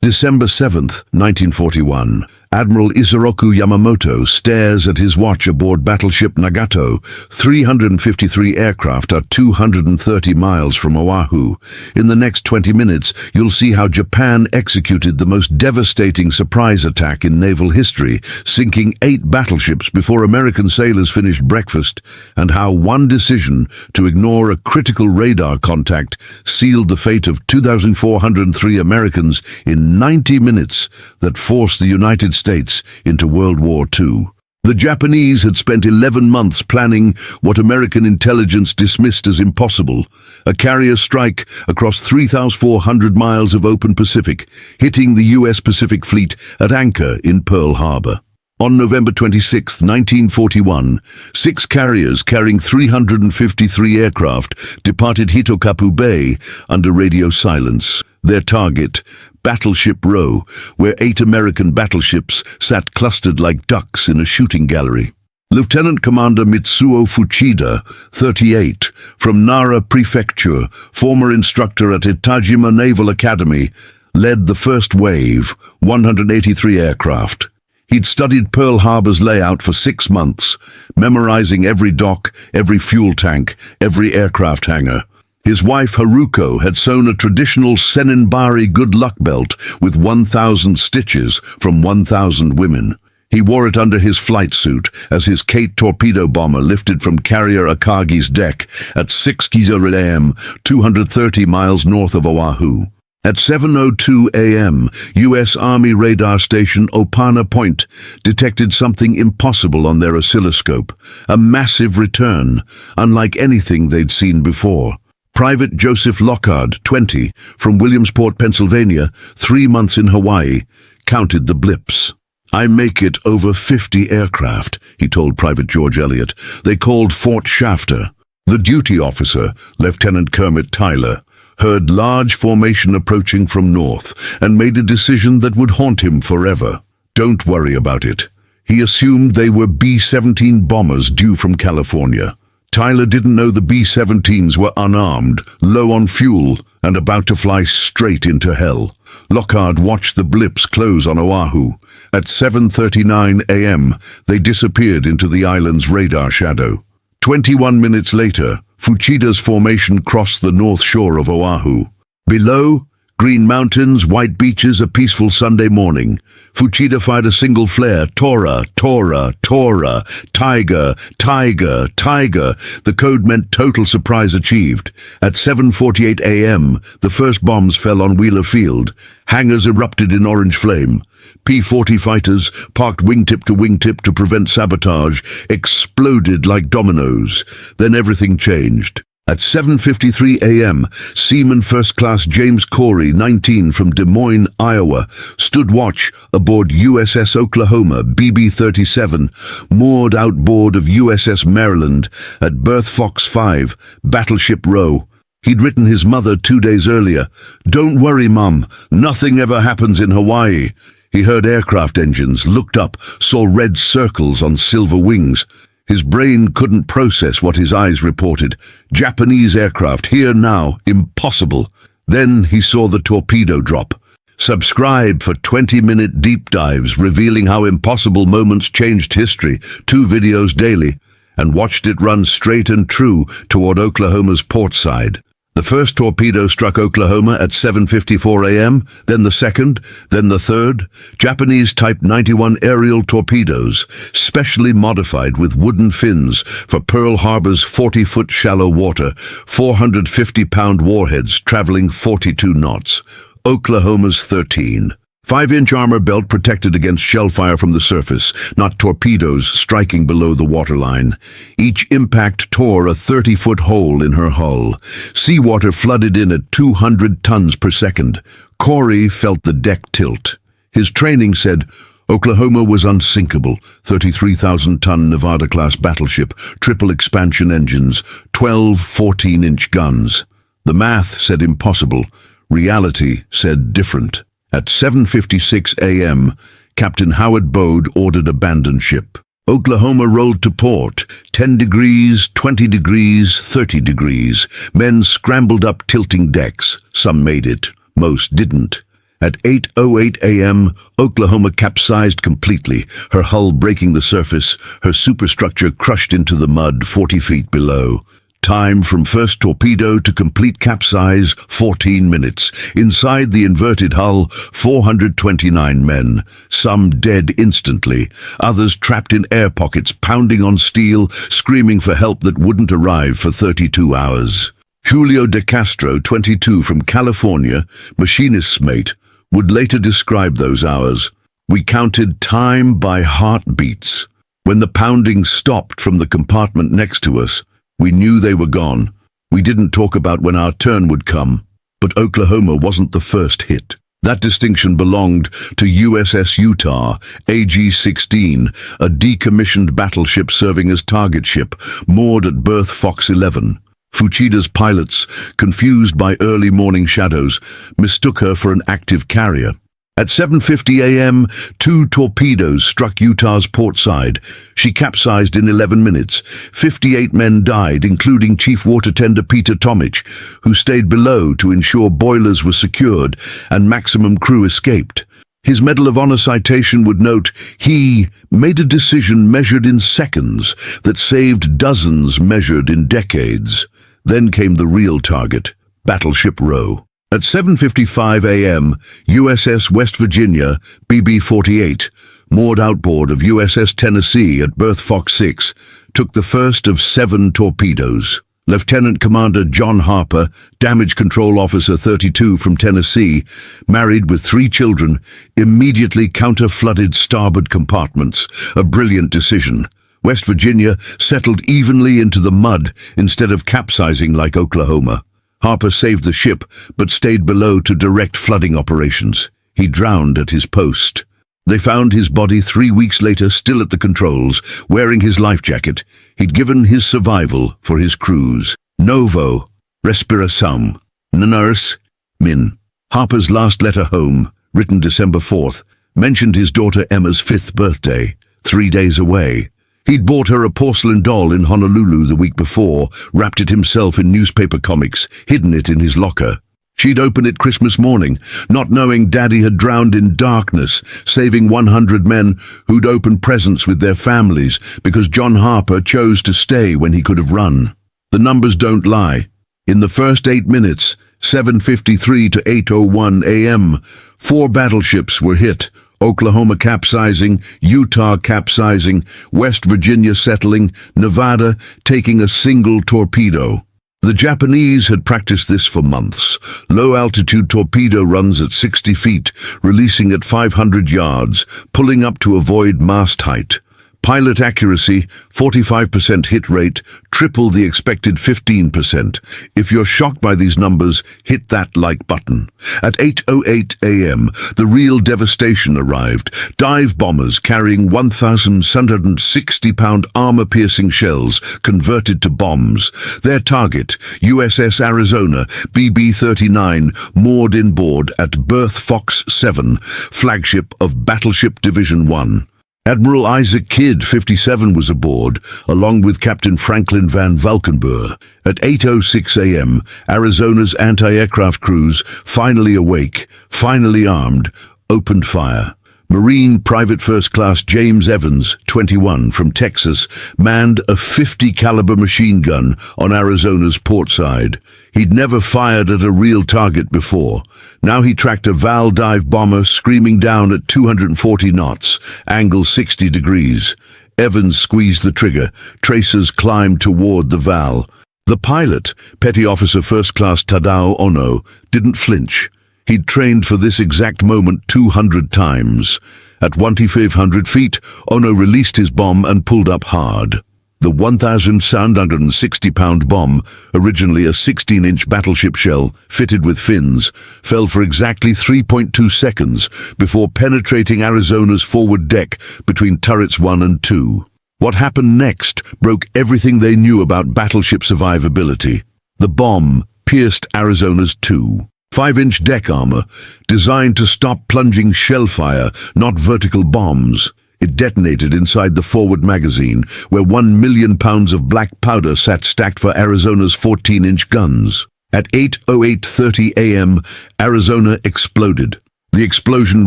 December 7, 1941. Admiral Isoroku Yamamoto stares at his watch aboard battleship Nagato. 353 aircraft are 230 miles from Oahu. In the next 20 minutes, you'll see how Japan executed the most devastating surprise attack in naval history, sinking 8 battleships before American sailors finished breakfast, and how one decision to ignore a critical radar contact sealed the fate of 2,403 Americans in 90 minutes that forced the United States into World War II. The Japanese had spent 11 months planning what American intelligence dismissed as impossible, a carrier strike across 3,400 miles of open Pacific, hitting the U.S. Pacific Fleet at anchor in Pearl Harbor. On November 26, 1941, 6 carriers carrying 353 aircraft departed Hitokapu Bay under radio silence. Their target, Battleship Row, where 8 American battleships sat clustered like ducks in a shooting gallery. Lieutenant Commander Mitsuo Fuchida, 38, from Nara Prefecture, former instructor at Itajima Naval Academy, led the first wave, 183 aircraft. He'd studied Pearl Harbor's layout for 6 months, memorizing every dock, every fuel tank, every aircraft hangar. His wife Haruko had sewn a traditional Senninbari good luck belt with 1,000 stitches from 1,000 women. He wore it under his flight suit as his Kate torpedo bomber lifted from carrier Akagi's deck at 6:00 a.m., 230 miles north of Oahu. At 7:02 a.m., U.S. Army radar station Opana Point detected something impossible on their oscilloscope, a massive return, unlike anything they'd seen before. Private Joseph Lockhart, 20, from Williamsport, Pennsylvania, 3 months in Hawaii, counted the blips. "I make it over 50 aircraft," he told Private George Elliott. "They called Fort Shafter." The duty officer, Lieutenant Kermit Tyler, heard large formation approaching from north and made a decision that would haunt him forever. Don't worry about it. He assumed they were B-17 bombers due from California. Tyler didn't know the B-17s were unarmed, low on fuel, and about to fly straight into hell. Lockhart watched the blips close on Oahu. At 7:39 a.m., they disappeared into the island's radar shadow. 21 minutes later, Fuchida's formation crossed the north shore of Oahu. Below, green mountains, white beaches, a peaceful Sunday morning. Fuchida fired a single flare. Tora, Tora, Tora, Tiger, Tiger, Tiger. The code meant total surprise achieved. At 7:48 a.m., the first bombs fell on Wheeler Field. Hangars erupted in orange flame. P-40 fighters, parked wingtip to wingtip to prevent sabotage, exploded like dominoes. Then everything changed. At 7:53 a.m., Seaman First Class James Corey, 19, from Des Moines, Iowa, stood watch aboard USS Oklahoma, BB-37, moored outboard of USS Maryland at Berth Fox 5, Battleship Row. He'd written his mother 2 days earlier, "Don't worry, Mum, nothing ever happens in Hawaii." He heard aircraft engines, looked up, saw red circles on silver wings. His brain couldn't process what his eyes reported. Japanese aircraft, here now, impossible. Then he saw the torpedo drop. Subscribe for 20-minute deep dives revealing how impossible moments changed history, 2 videos daily, and watched it run straight and true toward Oklahoma's port side. The first torpedo struck Oklahoma at 7:54 a.m., then the second, then the third. Japanese Type 91 aerial torpedoes, specially modified with wooden fins for Pearl Harbor's 40-foot shallow water, 450-pound warheads traveling 42 knots. Oklahoma's 13. 5-inch armor belt protected against shellfire from the surface, not torpedoes striking below the waterline. Each impact tore a 30-foot hole in her hull. Seawater flooded in at 200 tons per second. Corey felt the deck tilt. His training said Oklahoma was unsinkable, 33,000-ton Nevada-class battleship, triple expansion engines, 12 14-inch guns. The math said impossible. Reality said different. At 7:56 a.m., Captain Howard Bode ordered abandon ship. Oklahoma rolled to port. 10 degrees, 20 degrees, 30 degrees. Men scrambled up tilting decks. Some made it. Most didn't. At 8:08 a.m., Oklahoma capsized completely, her hull breaking the surface, her superstructure crushed into the mud 40 feet below. Time from first torpedo to complete capsize, 14 minutes. Inside the inverted hull, 429 men, some dead instantly, others trapped in air pockets, pounding on steel, screaming for help that wouldn't arrive for 32 hours. Julio de Castro, 22, from California, machinist's mate, would later describe those hours. We counted time by heartbeats. When the pounding stopped from the compartment next to us, we knew they were gone. We didn't talk about when our turn would come, but Oklahoma wasn't the first hit. That distinction belonged to USS Utah, AG-16, a decommissioned battleship serving as target ship, moored at berth Fox 11. Fuchida's pilots, confused by early morning shadows, mistook her for an active carrier. At 7:50 a.m., 2 torpedoes struck Utah's port side. She capsized in 11 minutes. 58 men died, including Chief Water Tender Peter Tomich, who stayed below to ensure boilers were secured and maximum crew escaped. His Medal of Honor citation would note, he made a decision measured in seconds that saved dozens measured in decades. Then came the real target, Battleship Row. At 7:55 a.m., USS West Virginia, BB-48, moored outboard of USS Tennessee at berth Fox 6, took the first of 7 torpedoes. Lieutenant Commander John Harper, Damage Control Officer 32 from Tennessee, married with 3 children, immediately counter-flooded starboard compartments, a brilliant decision. West Virginia settled evenly into the mud instead of capsizing like Oklahoma. Harper saved the ship, but stayed below to direct flooding operations. He drowned at his post. They found his body 3 weeks later, still at the controls, wearing his life jacket. He'd given his survival for his crews. Novo, respira sum. Nurse, Min. Harper's last letter home, written December 4th, mentioned his daughter Emma's 5th birthday, 3 days away. He'd bought her a porcelain doll in Honolulu the week before, wrapped it himself in newspaper comics, hidden it in his locker. She'd open it Christmas morning, not knowing Daddy had drowned in darkness, saving 100 men who'd open presents with their families because John Harper chose to stay when he could have run. The numbers don't lie. In the first 8 minutes, 7:53 to 8:01 a.m., 4 battleships were hit. Oklahoma capsizing, Utah capsizing, West Virginia settling, Nevada taking a single torpedo. The Japanese had practiced this for months. Low-altitude torpedo runs at 60 feet, releasing at 500 yards, pulling up to avoid mast height. Pilot accuracy, 45% hit rate, triple the expected 15%. If you're shocked by these numbers, hit that like button. At 8:08 a.m., the real devastation arrived. Dive bombers carrying 1,760-pound armor-piercing shells converted to bombs. Their target, USS Arizona, BB-39, moored inboard at berth Fox 7, flagship of Battleship Division 1. Admiral Isaac Kidd, 57, was aboard, along with Captain Franklin Van Valkenburg. At 8:06 a.m., Arizona's anti-aircraft crews, finally awake, finally armed, opened fire. Marine Private First Class James Evans, 21, from Texas, manned a .50 caliber machine gun on Arizona's port side. He'd never fired at a real target before. Now he tracked a Val dive bomber screaming down at 240 knots, angle 60 degrees. Evans squeezed the trigger. Tracers climbed toward the Val. The pilot, Petty Officer First Class Tadao Ono, didn't flinch. He'd trained for this exact moment 200 times. At 2,500 feet, Ono released his bomb and pulled up hard. The 1,760-pound bomb, originally a 16-inch battleship shell fitted with fins, fell for exactly 3.2 seconds before penetrating Arizona's forward deck between turrets 1 and 2. What happened next broke everything they knew about battleship survivability. The bomb pierced Arizona's 2.5-inch deck armor, designed to stop plunging shell fire, not vertical bombs. It detonated inside the forward magazine, where 1 million pounds of black powder sat stacked for Arizona's 14-inch guns. At 8:08:30 a.m., Arizona exploded. The explosion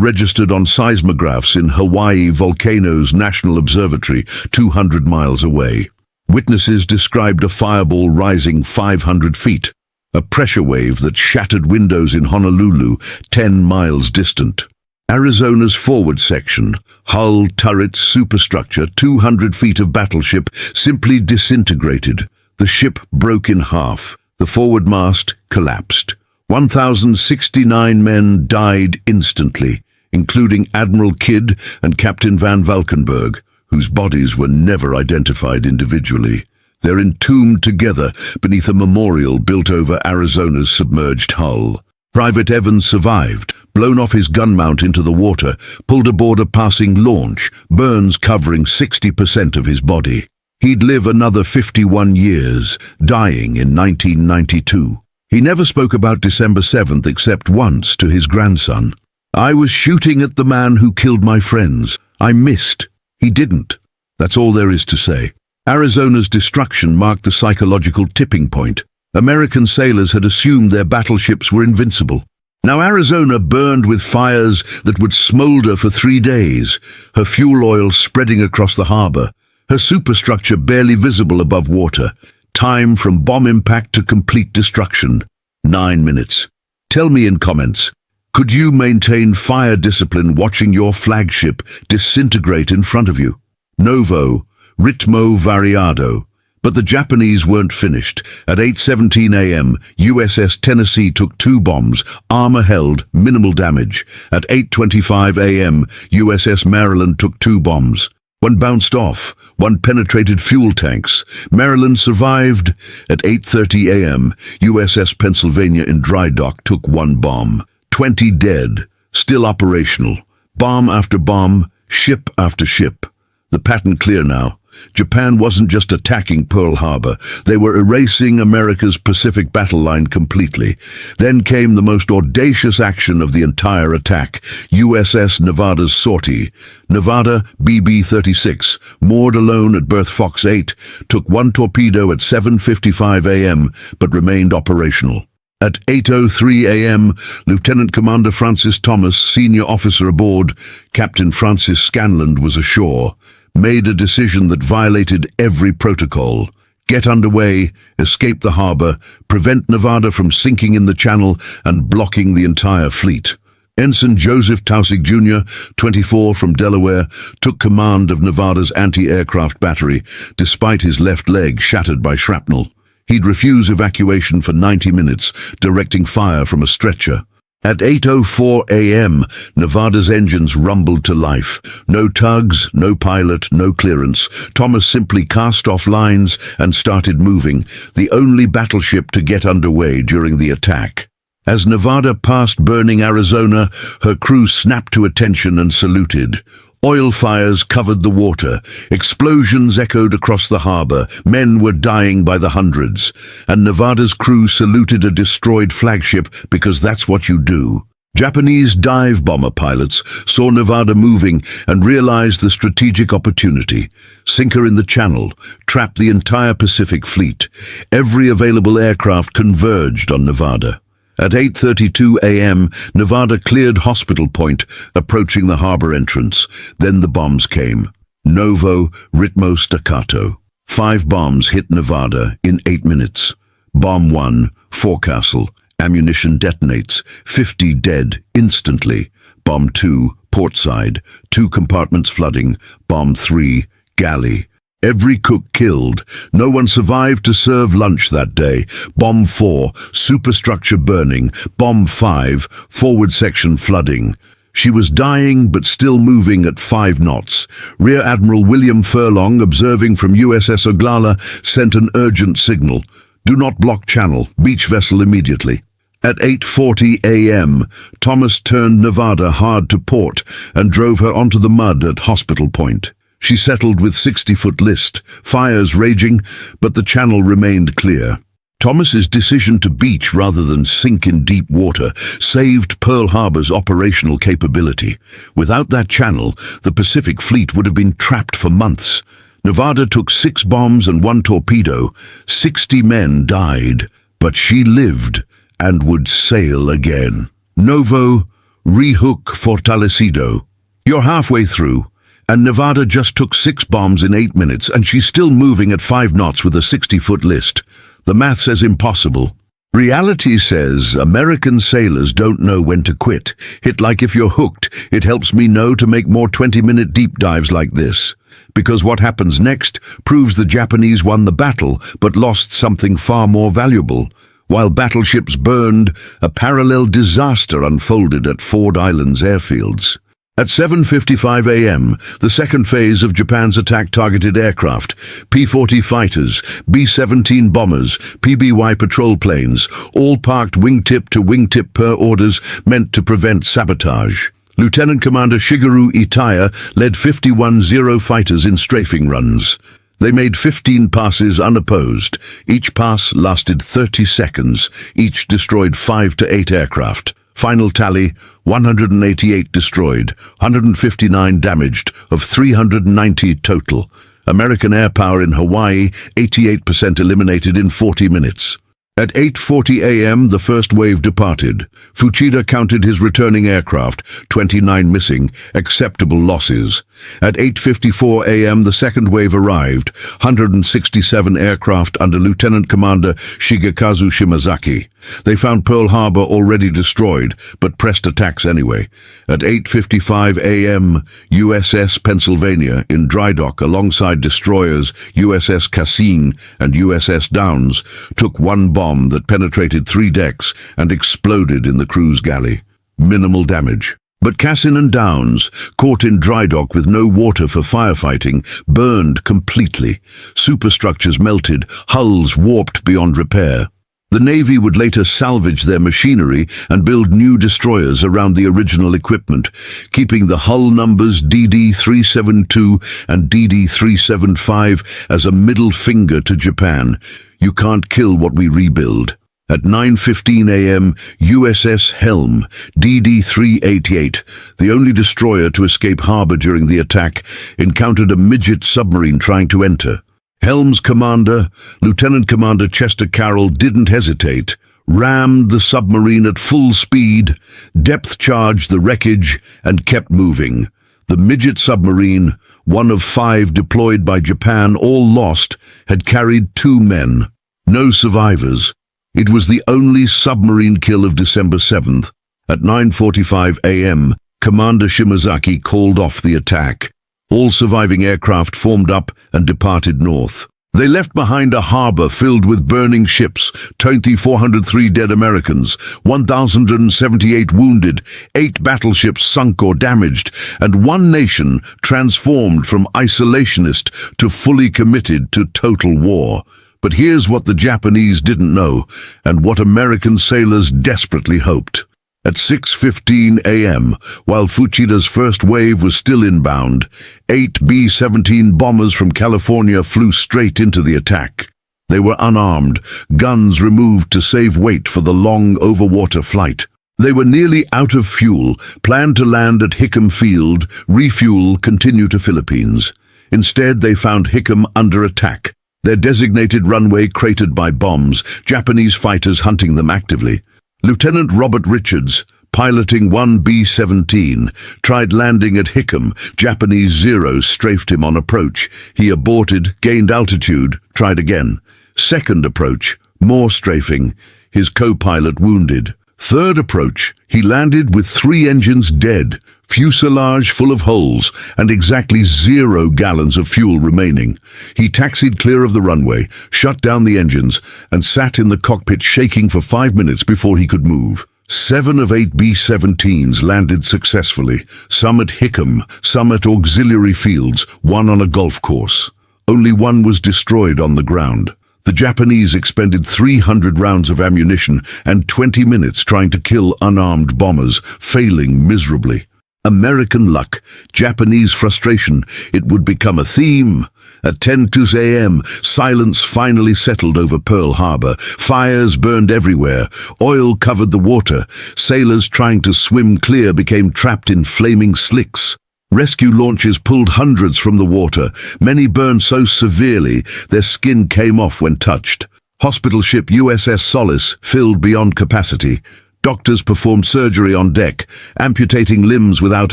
registered on seismographs in Hawaii Volcanoes National Observatory, 200 miles away. Witnesses described a fireball rising 500 feet, a pressure wave that shattered windows in Honolulu, 10 miles distant. Arizona's forward section, hull, turrets, superstructure, 200 feet of battleship, simply disintegrated. The ship broke in half. The forward mast collapsed. 1,069 men died instantly, including Admiral Kidd and Captain Van Valkenburg, whose bodies were never identified individually. They're entombed together beneath a memorial built over Arizona's submerged hull. Private Evans survived, blown off his gun mount into the water, pulled aboard a passing launch, burns covering 60% of his body. He'd live another 51 years, dying in 1992. He never spoke about December 7th except once to his grandson. "I was shooting at the man who killed my friends. I missed. He didn't." That's all there is to say. Arizona's destruction marked the psychological tipping point. American sailors had assumed their battleships were invincible. Now Arizona burned with fires that would smolder for 3 days, her fuel oil spreading across the harbor, her superstructure barely visible above water. Time from bomb impact to complete destruction, 9 minutes. Tell me in comments, could you maintain fire discipline watching your flagship disintegrate in front of you? Novo, ritmo variado. But the Japanese weren't finished. At 8:17 a.m., USS Tennessee took 2 bombs, armor held, minimal damage. At 8:25 a.m., USS Maryland took 2 bombs. One bounced off, one penetrated fuel tanks. Maryland survived. At 8:30 a.m., USS Pennsylvania in dry dock took 1 bomb. 20 dead, still operational. Bomb after bomb, ship after ship. The pattern clear now. Japan wasn't just attacking Pearl Harbor, they were erasing America's Pacific battle line completely. Then came the most audacious action of the entire attack, USS Nevada's sortie. Nevada BB-36, moored alone at berth Fox 8, took 1 torpedo at 7:55 a.m. but remained operational. At 8:03 a.m., Lieutenant Commander Francis Thomas, senior officer aboard, Captain Francis Scanland was ashore, made a decision that violated every protocol. Get underway, escape the harbor, prevent Nevada from sinking in the channel and blocking the entire fleet. Ensign Joseph Taussig Jr., 24 from Delaware, took command of Nevada's anti-aircraft battery, despite his left leg shattered by shrapnel. He'd refuse evacuation for 90 minutes, directing fire from a stretcher. At 8:04 a.m., Nevada's engines rumbled to life. No tugs, no pilot, no clearance. Thomas simply cast off lines and started moving, the only battleship to get underway during the attack. As Nevada passed burning Arizona, her crew snapped to attention and saluted. Oil fires covered the water. Explosions echoed across the harbor. Men were dying by the hundreds. And Nevada's crew saluted a destroyed flagship because that's what you do. Japanese dive bomber pilots saw Nevada moving and realized the strategic opportunity. Sink her in the channel, trap the entire Pacific fleet. Every available aircraft converged on Nevada. At 8:32 a.m., Nevada cleared Hospital Point, approaching the harbor entrance. Then the bombs came. Novo, ritmo staccato. 5 bombs hit Nevada in 8 minutes. Bomb 1, Forecastle. Ammunition detonates. 50 dead instantly. Bomb 2, Portside. 2 compartments flooding. Bomb 3, Galley. Every cook killed. No one survived to serve lunch that day. Bomb 4, superstructure burning. Bomb 5, forward section flooding. She was dying but still moving at 5 knots. Rear Admiral William Furlong, observing from USS Oglala, sent an urgent signal. Do not block channel. Beach vessel immediately. At 8:40 a.m., Thomas turned Nevada hard to port and drove her onto the mud at Hospital Point. She settled with 60-foot list, fires raging, but the channel remained clear. Thomas's decision to beach rather than sink in deep water saved Pearl Harbor's operational capability. Without that channel, the Pacific Fleet would have been trapped for months. Nevada took 6 bombs and 1 torpedo. 60 men died, but she lived and would sail again. Novo, Rehook fortalecido. You're halfway through, and Nevada just took 6 bombs in 8 minutes, and she's still moving at 5 knots with a 60-foot list. The math says impossible. Reality says American sailors don't know when to quit. Hit like if you're hooked, it helps me know to make more 20-minute deep dives like this. Because what happens next proves the Japanese won the battle, but lost something far more valuable. While battleships burned, a parallel disaster unfolded at Ford Island's airfields. At 7:55 a.m., the second phase of Japan's attack targeted aircraft, P-40 fighters, B-17 bombers, PBY patrol planes, all parked wingtip to wingtip per orders meant to prevent sabotage. Lieutenant Commander Shigeru Itaya led 51 Zero fighters in strafing runs. They made 15 passes unopposed. Each pass lasted 30 seconds. Each destroyed 5 to 8 aircraft. Final tally, 188 destroyed, 159 damaged, of 390 total. American air power in Hawaii, 88% eliminated in 40 minutes. At 8:40 a.m., the first wave departed. Fuchida counted his returning aircraft, 29 missing, acceptable losses. At 8:54 a.m., the second wave arrived, 167 aircraft under Lieutenant Commander Shigekazu Shimazaki. They found Pearl Harbor already destroyed, but pressed attacks anyway. At 8:55 a.m., USS Pennsylvania in dry dock alongside destroyers USS Cassine and USS Downs took one bomb that penetrated 3 decks and exploded in the cruise galley. Minimal damage. But Cassine and Downs, caught in dry dock with no water for firefighting, burned completely. Superstructures melted, hulls warped beyond repair. The Navy would later salvage their machinery and build new destroyers around the original equipment, keeping the hull numbers DD-372 and DD-375 as a middle finger to Japan. You can't kill what we rebuild. At 9:15 a.m., USS Helm, DD-388, the only destroyer to escape harbor during the attack, encountered a midget submarine trying to enter. Helm's commander, Lieutenant Commander Chester Carroll, didn't hesitate, rammed the submarine at full speed, depth-charged the wreckage, and kept moving. The midget submarine, one of 5 deployed by Japan, all lost, had carried 2 men. No survivors. It was the only submarine kill of December 7th. At 9:45 a.m., Commander Shimazaki called off the attack. All surviving aircraft formed up and departed north. They left behind a harbor filled with burning ships, 403 dead Americans, 1,078 wounded, 8 battleships sunk or damaged, and one nation transformed from isolationist to fully committed to total war. But here's what the Japanese didn't know, and what American sailors desperately hoped. At 6:15 a.m., while Fuchida's first wave was still inbound, 8 B-17 bombers from California flew straight into the attack. They were unarmed, guns removed to save weight for the long overwater flight. They were nearly out of fuel, planned to land at Hickam Field, refuel, continue to Philippines. Instead, they found Hickam under attack, their designated runway cratered by bombs, Japanese fighters hunting them actively. Lieutenant Robert Richards, piloting one B-17, tried landing at Hickam. Japanese Zeros strafed him on approach. He aborted, gained altitude, tried again. Second approach, more strafing. His co-pilot wounded. Third approach, he landed with 3 engines dead, fuselage full of holes, and exactly 0 gallons of fuel remaining. He taxied clear of the runway, shut down the engines, and sat in the cockpit shaking for 5 minutes before he could move. 7 of 8 B-17s landed successfully, some at Hickam, some at auxiliary fields, one on a golf course. Only one was destroyed on the ground. The Japanese expended 300 rounds of ammunition and 20 minutes trying to kill unarmed bombers, failing miserably. American luck, Japanese frustration, it would become a theme. At 10:02 a.m., silence finally settled over Pearl Harbor. Fires burned everywhere. Oil covered the water. Sailors trying to swim clear became trapped in flaming slicks. Rescue launches pulled hundreds from the water. Many burned so severely their skin came off when touched. Hospital ship USS Solace filled beyond capacity. Doctors performed surgery on deck, amputating limbs without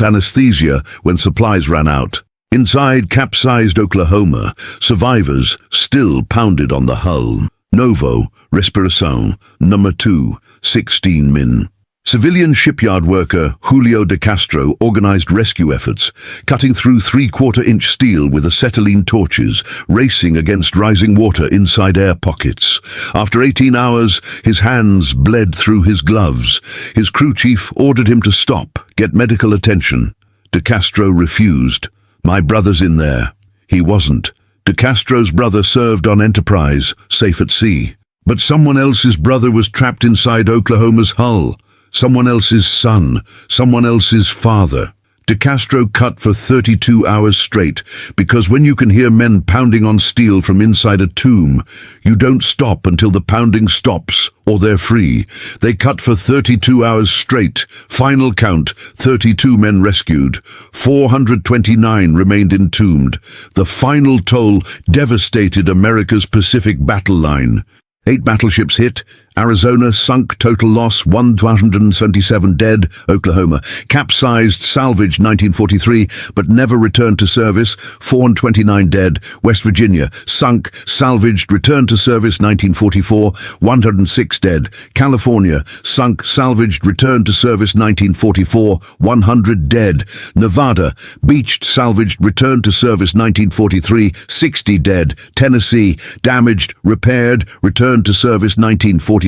anesthesia when supplies ran out. Inside capsized Oklahoma, survivors still pounded on the hull. Novo, Respiração, number 2, 16 min. Civilian shipyard worker Julio de Castro organized rescue efforts, cutting through 3/4-inch steel with acetylene torches, racing against rising water inside air pockets. After 18 hours, his hands bled through his gloves. His crew chief ordered him to stop, get medical attention. De Castro refused. "My brother's in there." He wasn't. De Castro's brother served on Enterprise, safe at sea. But someone else's brother was trapped inside Oklahoma's hull. Someone else's son, someone else's father. De Castro cut for 32 hours straight, because when you can hear men pounding on steel from inside a tomb, you don't stop until the pounding stops, or they're free. They cut for 32 hours straight. Final count, 32 men rescued. 429 remained entombed. The final toll devastated America's Pacific battle line. 8 battleships hit. Arizona sunk, total loss 177 dead. Oklahoma capsized, salvaged 1943, but never returned to service, 429 dead. West Virginia sunk, salvaged, returned to service 1944, 106 dead. California sunk, salvaged, returned to service 1944, 100 dead. Nevada beached, salvaged, returned to service 1943, 60 dead. Tennessee damaged, repaired, returned to service 1942,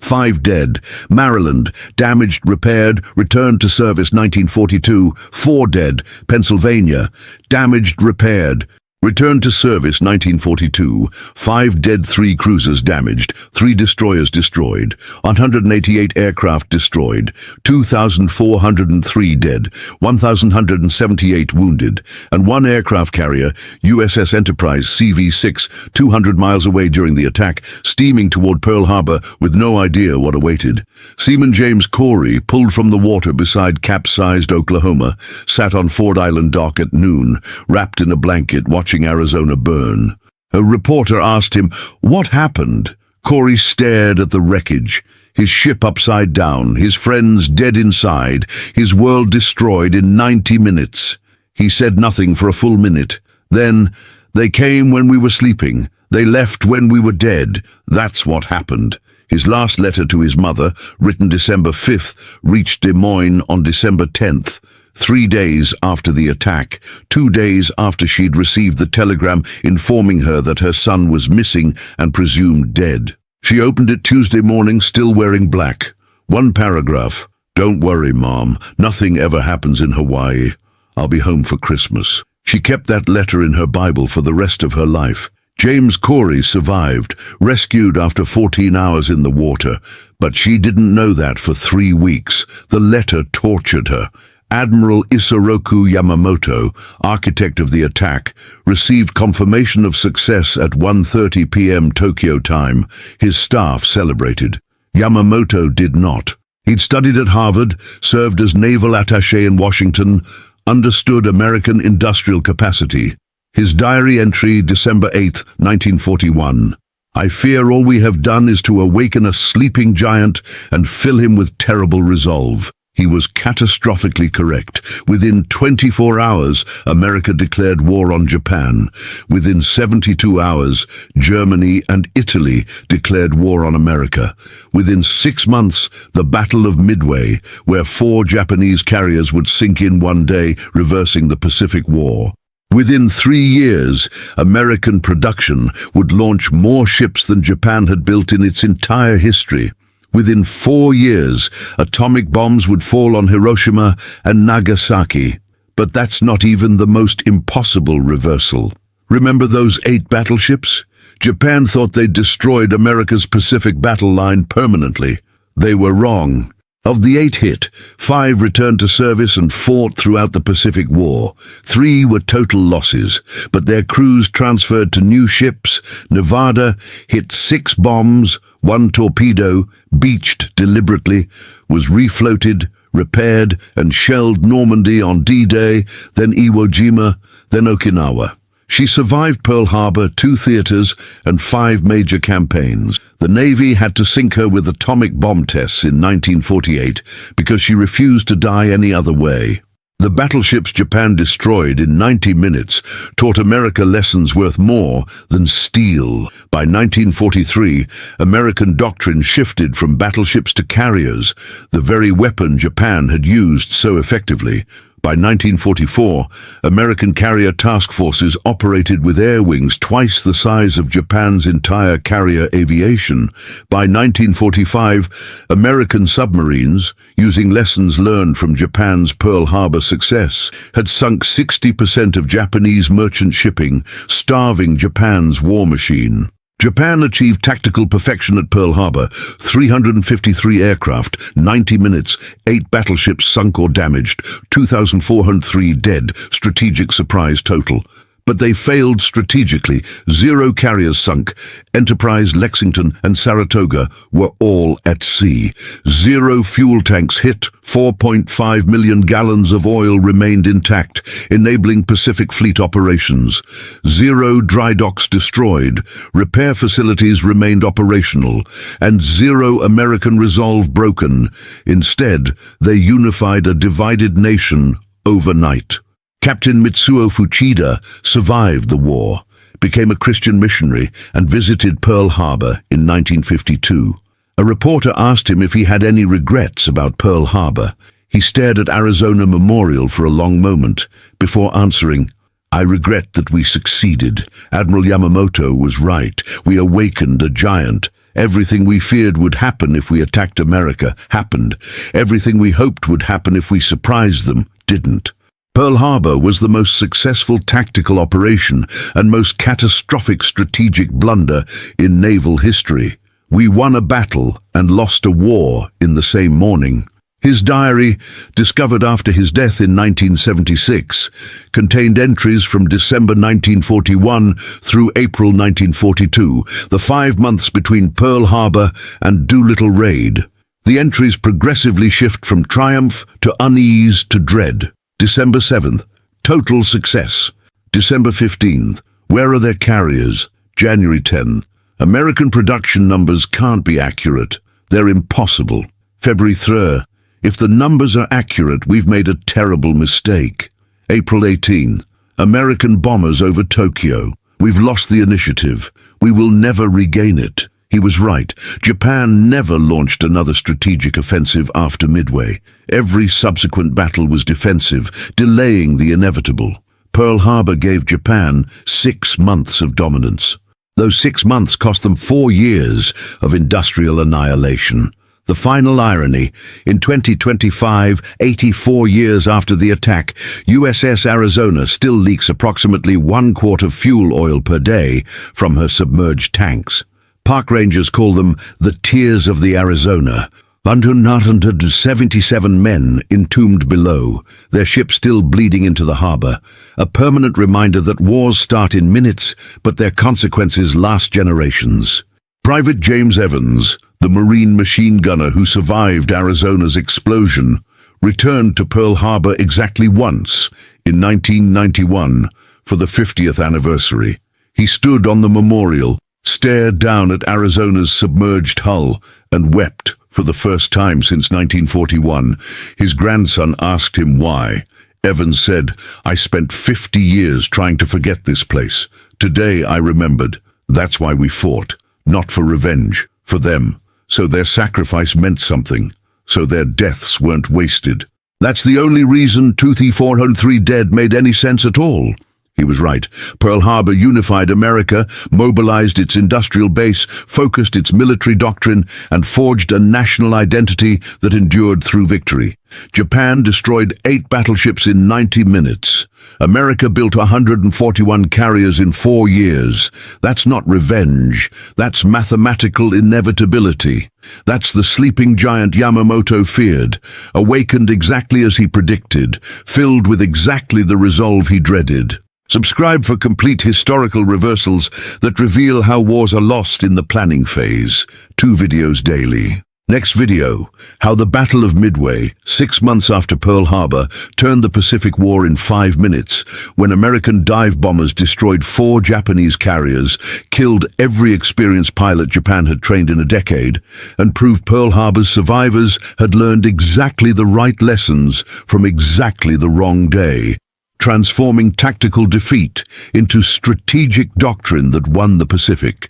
5 dead. Maryland damaged, repaired, returned to service 1942, 4 dead. Pennsylvania damaged, repaired, returned to service 1942, 5 dead, 3 cruisers damaged, 3 destroyers destroyed, 188 aircraft destroyed, 2,403 dead, 1,178 wounded, and 1 aircraft carrier, USS Enterprise CV-6, 200 miles away during the attack, steaming toward Pearl Harbor with no idea what awaited. Seaman James Corey, pulled from the water beside capsized Oklahoma, sat on Ford Island dock at noon, wrapped in a blanket, watching Arizona burn. A reporter asked him, "What happened?" Corey stared at the wreckage. His ship upside down, his friends dead inside, his world destroyed in 90 minutes. He said nothing for a full minute. Then, "They came when we were sleeping. They left when we were dead. That's what happened." His last letter to his mother, written December 5th, reached Des Moines on December 10th. 3 days after the attack, 2 days after she'd received the telegram informing her that her son was missing and presumed dead. She opened it Tuesday morning, still wearing black. 1 paragraph. "Don't worry, Mom. Nothing ever happens in Hawaii. I'll be home for Christmas." She kept that letter in her Bible for the rest of her life. James Corey survived, rescued after 14 hours in the water, but she didn't know that for 3 weeks. The letter tortured her. Admiral Isoroku Yamamoto, architect of the attack, received confirmation of success at 1:30 p.m. Tokyo time. His staff celebrated. Yamamoto did not. He'd studied at Harvard, served as naval attaché in Washington, understood American industrial capacity. His diary entry, December 8, 1941. "I fear all we have done is to awaken a sleeping giant and fill him with terrible resolve." He was catastrophically correct. Within 24 hours, America declared war on Japan. Within 72 hours, Germany and Italy declared war on America. Within 6 months, the Battle of Midway, where 4 Japanese carriers would sink in one day, reversing the Pacific War. Within 3 years, American production would launch more ships than Japan had built in its entire history. Within 4 years, atomic bombs would fall on Hiroshima and Nagasaki. But that's not even the most impossible reversal. Remember those 8 battleships? Japan thought they'd destroyed America's Pacific battle line permanently. They were wrong. Of the 8 hit, 5 returned to service and fought throughout the Pacific War. 3 were total losses, but their crews transferred to new ships. Nevada hit 6 bombs, 1 torpedo, beached deliberately, was refloated, repaired, and shelled Normandy on D-Day, then Iwo Jima, then Okinawa. She survived Pearl Harbor, 2 theaters, and 5 major campaigns. The Navy had to sink her with atomic bomb tests in 1948 because she refused to die any other way. The battleships Japan destroyed in 90 minutes taught America lessons worth more than steel. By 1943, American doctrine shifted from battleships to carriers, the very weapon Japan had used so effectively. By 1944, American carrier task forces operated with air wings twice the size of Japan's entire carrier aviation. By 1945, American submarines, using lessons learned from Japan's Pearl Harbor success, had sunk 60% of Japanese merchant shipping, starving Japan's war machine. Japan achieved tactical perfection at Pearl Harbor, 353 aircraft, 90 minutes, 8 battleships sunk or damaged, 2,403 dead, strategic surprise total. But they failed strategically. 0 carriers sunk. Enterprise, Lexington, and Saratoga were all at sea. 0 fuel tanks hit. 4.5 million gallons of oil remained intact, enabling Pacific Fleet operations. 0 dry docks destroyed. Repair facilities remained operational. And 0 American resolve broken. Instead, they unified a divided nation overnight. Captain Mitsuo Fuchida survived the war, became a Christian missionary, and visited Pearl Harbor in 1952. A reporter asked him if he had any regrets about Pearl Harbor. He stared at Arizona Memorial for a long moment before answering, "I regret that we succeeded. Admiral Yamamoto was right. We awakened a giant. Everything we feared would happen if we attacked America happened. Everything we hoped would happen if we surprised them didn't." Pearl Harbor was the most successful tactical operation and most catastrophic strategic blunder in naval history. We won a battle and lost a war in the same morning. His diary, discovered after his death in 1976, contained entries from December 1941 through April 1942, the 5 months between Pearl Harbor and Doolittle Raid. The entries progressively shift from triumph to unease to dread. December 7th, total success. December 15th, where are their carriers? January 10th, American production numbers can't be accurate. They're impossible. February 3rd, if the numbers are accurate, we've made a terrible mistake. April 18th, American bombers over Tokyo. We've lost the initiative. We will never regain it. He was right. Japan never launched another strategic offensive after Midway. Every subsequent battle was defensive, delaying the inevitable. Pearl Harbor gave Japan 6 months of dominance. Those 6 months cost them 4 years of industrial annihilation. The final irony, in 2025, 84 years after the attack, USS Arizona still leaks approximately 1 quart of fuel oil per day from her submerged tanks. Park rangers call them the Tears of the Arizona. 177 men entombed below, their ship still bleeding into the harbor. A permanent reminder that wars start in minutes, but their consequences last generations. Private James Evans, the Marine machine gunner who survived Arizona's explosion, returned to Pearl Harbor exactly once, in 1991, for the 50th anniversary. He stood on the memorial, stared down at Arizona's submerged hull, and wept for the first time since 1941. His grandson asked him why. Evans said, "I spent 50 years trying to forget this place. Today I remembered. That's why we fought. Not for revenge, for them. So their sacrifice meant something. So their deaths weren't wasted. That's the only reason 2,403 dead made any sense at all." He was right. Pearl Harbor unified America, mobilized its industrial base, focused its military doctrine, and forged a national identity that endured through victory. Japan destroyed 8 battleships in 90 minutes. America built 141 carriers in 4 years. That's not revenge. That's mathematical inevitability. That's the sleeping giant Yamamoto feared, awakened exactly as he predicted, filled with exactly the resolve he dreaded. Subscribe for complete historical reversals that reveal how wars are lost in the planning phase. 2 videos daily. Next video, how the Battle of Midway, 6 months after Pearl Harbor, turned the Pacific War in 5 minutes, when American dive bombers destroyed 4 Japanese carriers, killed every experienced pilot Japan had trained in a decade, and proved Pearl Harbor's survivors had learned exactly the right lessons from exactly the wrong day, transforming tactical defeat into strategic doctrine that won the Pacific.